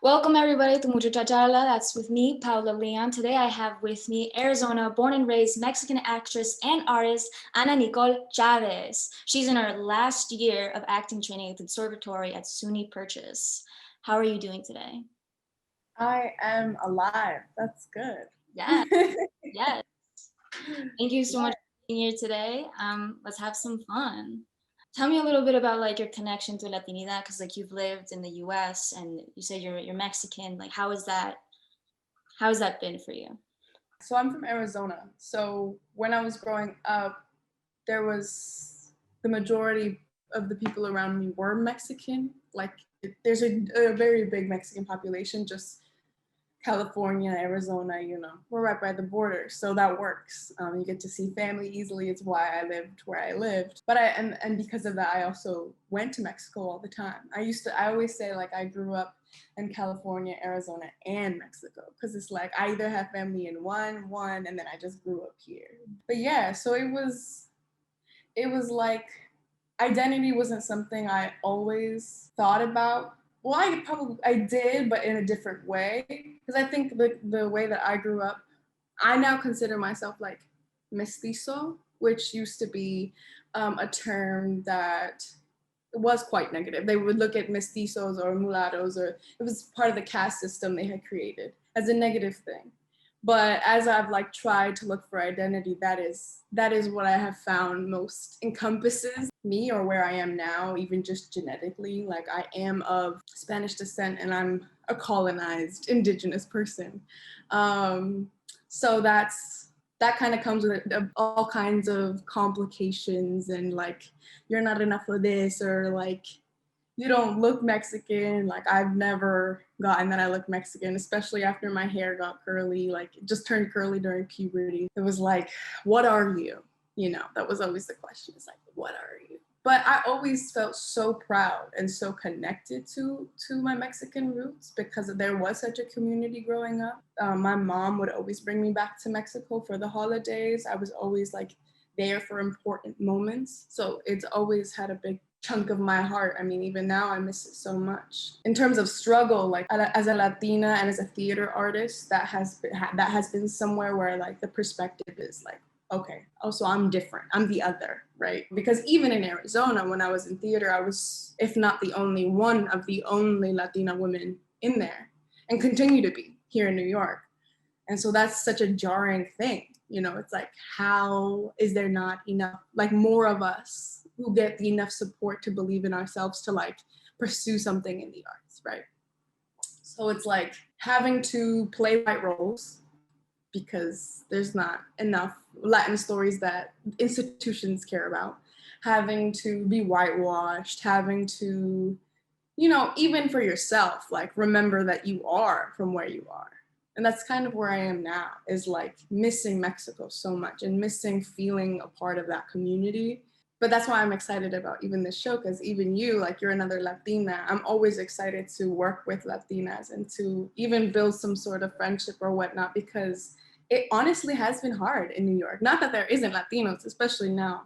Welcome everybody to Mucho Chachala. That's with me, Paula Leon. Today I have with me Arizona born and raised Mexican actress and artist Ana Nicolle Chavez. She's in her last year of acting training at the conservatory at SUNY Purchase. How are you doing today? I am alive. That's good. Yeah, yes. Thank you so much for being here today. Let's have some fun. Tell me a little bit about like your connection to Latinidad, because like you've lived in the U.S. and you said you're Mexican. Like how has that been for you? So I'm from Arizona. So when I was growing up, there was the majority of the people around me were Mexican. Like there's a very big Mexican population, just California, Arizona, we're right by the border. So that works. You get to see family easily. It's why I lived where I lived. But and because of that, I also went to Mexico all the time. I always say like I grew up in California, Arizona, and Mexico. Because it's like I either have family in one, and then I just grew up here. But yeah, so it was like identity wasn't something I always thought about. Well, I did, but in a different way. Because I think the way that I grew up, I now consider myself like mestizo, which used to be a term that was quite negative. They would look at mestizos or mulattoes, or it was part of the caste system they had created as a negative thing. But as I've like tried to look for identity, that is what I have found most encompasses me or where I am now, even just genetically. Like I am of Spanish descent and I'm a colonized indigenous person. So that kind of comes with all kinds of complications and like you're not enough for this, or like you don't look Mexican. Like I've never gotten that I look Mexican, especially after my hair got curly, like it just turned curly during puberty. It was like, what are you? That was always the question. It's like, what are you? But I always felt so proud and so connected to my Mexican roots because there was such a community growing up. My mom would always bring me back to Mexico for the holidays. I was always like there for important moments. So it's always had a big chunk of my heart. I mean, even now I miss it so much. In terms of struggle, like as a Latina and as a theater artist, that has been somewhere where like the perspective is like, okay, oh, so I'm different. I'm the other, right? Because even in Arizona, when I was in theater, I was, if not the only one of the only Latina women in there, and continue to be here in New York. And so that's such a jarring thing. It's like, how is there not enough, like more of us who get enough support to believe in ourselves to like pursue something in the arts, right? So it's like having to playwright roles because there's not enough Latin stories that institutions care about, having to be whitewashed, having to, even for yourself, like remember that you are from where you are. And that's kind of where I am now, is like missing Mexico so much and missing feeling a part of that community. But that's why I'm excited about even this show, because even you, like you're another Latina. I'm always excited to work with Latinas and to even build some sort of friendship or whatnot, because it honestly has been hard in New York. Not that there isn't Latinos, especially now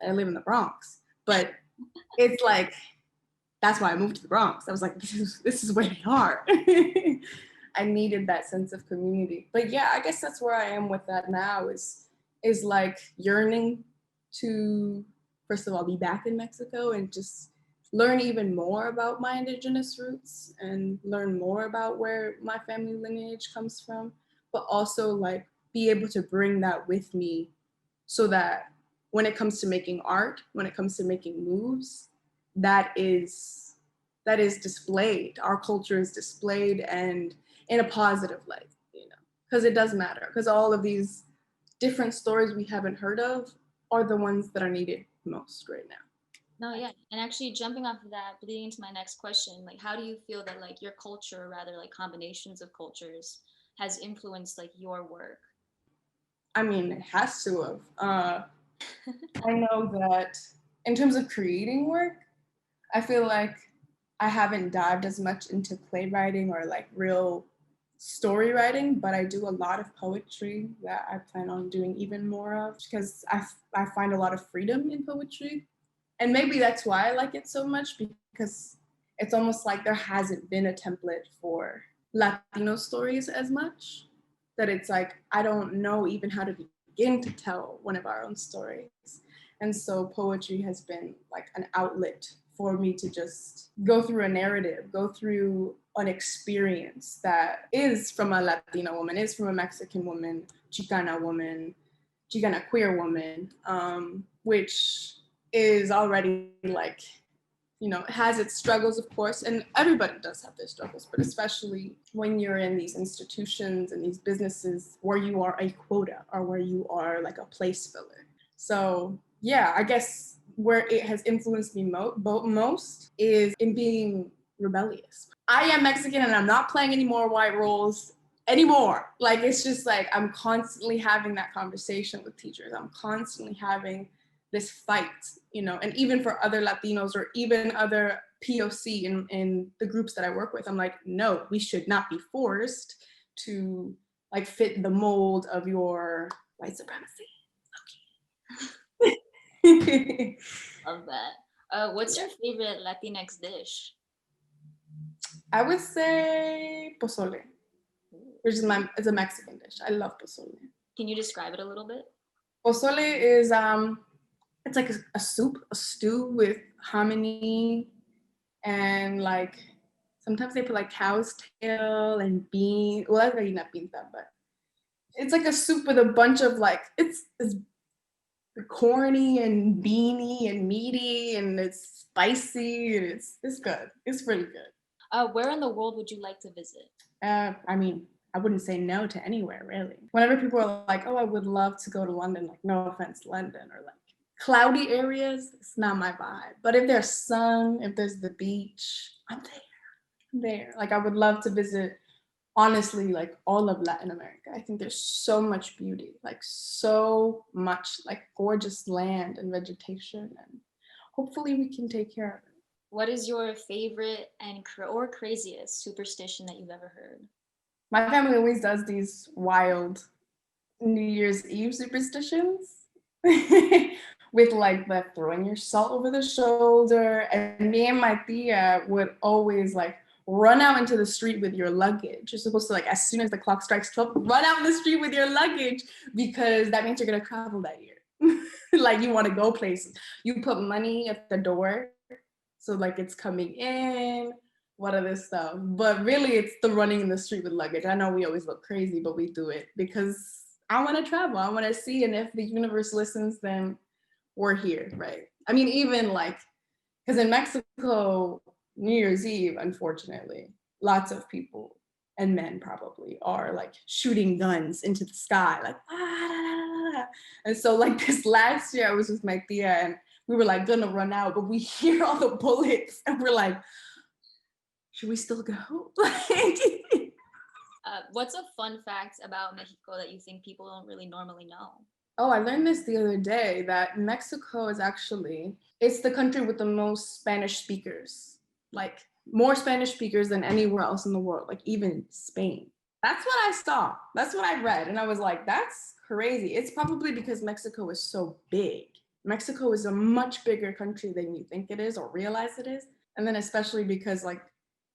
that I live in the Bronx, but it's like, that's why I moved to the Bronx. I was like, this is where they are. I needed that sense of community. But yeah, I guess that's where I am with that now, is like yearning to, first of all, be back in Mexico and just learn even more about my indigenous roots and learn more about where my family lineage comes from, but also like be able to bring that with me so that when it comes to making art, when it comes to making moves, that is displayed. Our culture is displayed, and in a positive light, because it does matter. Because all of these different stories we haven't heard of are the ones that are needed most right now. No, yeah. And actually jumping off of that, bleeding into my next question, like how do you feel that like your culture, or rather like combinations of cultures, has influenced like your work? I mean, it has to have. I know that in terms of creating work, I feel like I haven't dived as much into playwriting or like real story writing, but I do a lot of poetry that I plan on doing even more of, because I find a lot of freedom in poetry. And maybe that's why I like it so much, because it's almost like there hasn't been a template for Latino stories as much, that it's like, I don't know even how to begin to tell one of our own stories. And so poetry has been like an outlet for me to just go through a narrative, go through an experience that is from a Latina woman, is from a Mexican woman, Chicana queer woman, which is already like, you know, has its struggles, of course, and everybody does have their struggles, but especially when you're in these institutions and these businesses where you are a quota or where you are like a place filler. So yeah, I guess where it has influenced me most is in being rebellious. I am Mexican and I'm not playing any more white roles anymore. Like, it's just like, I'm constantly having that conversation with teachers. I'm constantly having this fight, you know, and even for other Latinos or even other POC in the groups that I work with, I'm like, no, we should not be forced to like fit the mold of your white supremacy. Okay. Love that. What's your favorite Latinx dish? I would say pozole, which is it's a Mexican dish. I love pozole. Can you describe it a little bit? Pozole is it's like a soup, a stew with hominy and like sometimes they put like cow's tail and bean. Well, that's really not pinta, but it's like a soup with a bunch of like it's corny and beany and meaty and it's spicy and it's good. It's really good. Where in the world would you like to visit? I mean, I wouldn't say no to anywhere really. Whenever people are like, "Oh, I would love to go to London," like no offense, London, or like cloudy areas, it's not my vibe. But if there's sun, if there's the beach, I'm there. Like I would love to visit, honestly, like all of Latin America. I think there's so much beauty, like so much like gorgeous land and vegetation, and hopefully we can take care of it. What is your favorite and or craziest superstition that you've ever heard? My family always does these wild New Year's Eve superstitions with like the throwing your salt over the shoulder. And me and my tia would always like run out into the street with your luggage. You're supposed to, like, as soon as the clock strikes 12, run out in the street with your luggage because that means you're gonna travel that year. Like you wanna go places. You put money at the door, so like it's coming in, what other stuff. But really it's the running in the street with luggage. I know we always look crazy, but we do it because I wanna travel, I wanna see, and if the universe listens, then we're here, right? I mean, even like, because in Mexico, New Year's Eve, unfortunately, lots of people and men probably are like shooting guns into the sky, like, ah, da, da, da, da. And so like this last year I was with my tia and we were like gonna run out, but we hear all the bullets and we're like, should we still go? What's a fun fact about Mexico that you think people don't really normally know? Oh, I learned this the other day that Mexico is actually, it's the country with the most Spanish speakers, like more Spanish speakers than anywhere else in the world, like even Spain. That's what I saw. That's what I read. And I was like, that's crazy. It's probably because Mexico is so big. Mexico is a much bigger country than you think it is or realize it is. And then especially because like,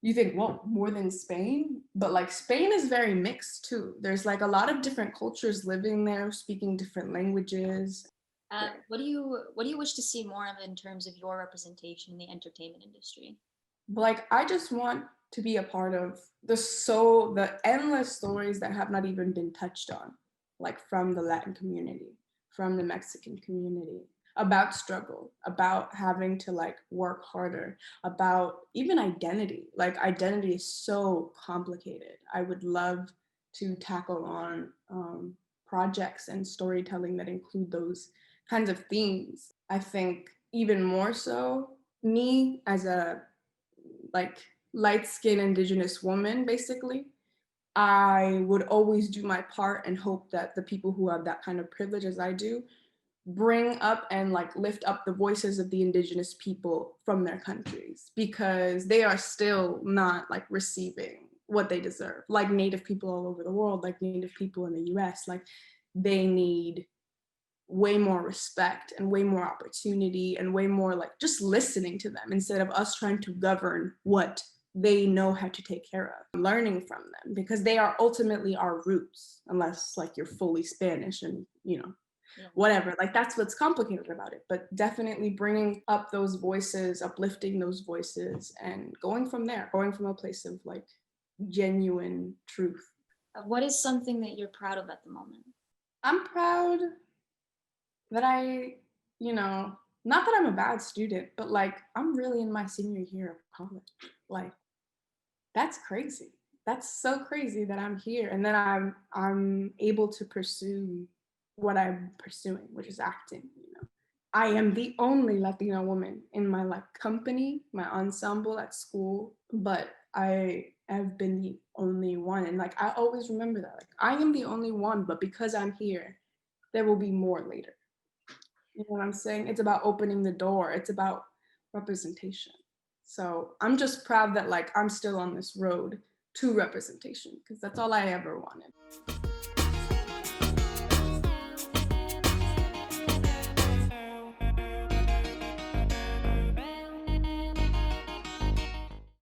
you think, well, more than Spain, but like Spain is very mixed too. There's like a lot of different cultures living there, speaking different languages. What do you wish to see more of in terms of your representation in the entertainment industry? Like, I just want to be a part of the endless stories that have not even been touched on, like from the Latin community, from the Mexican community, about struggle, about having to like work harder, about even identity. Like identity is so complicated. I would love to tackle on projects and storytelling that include those kinds of themes. I think even more so, me as a like light-skinned indigenous woman, basically, I would always do my part and hope that the people who have that kind of privilege as I do bring up and like lift up the voices of the indigenous people from their countries, because they are still not like receiving what they deserve. Like Native people all over the world, like Native people in the US, like they need way more respect and way more opportunity and way more like just listening to them instead of us trying to govern what they know how to take care of, learning from them, because they are ultimately our roots, unless like you're fully Spanish and, you know, whatever, like that's what's complicated about it. But definitely bringing up those voices, uplifting those voices, and going from there, going from a place of like genuine truth. What is something that you're proud of at the moment? I'm proud that I, you know, not that I'm a bad student, but like I'm really in my senior year of college. Like that's crazy. That's so crazy that I'm here and that I'm able to pursue what I'm pursuing, which is acting, you know. I am the only Latina woman in my like company, my ensemble at school, but I have been the only one. And like I always remember that. Like I am the only one, but because I'm here, there will be more later. You know what I'm saying? It's about opening the door. It's about representation. So I'm just proud that like I'm still on this road to representation because that's all I ever wanted.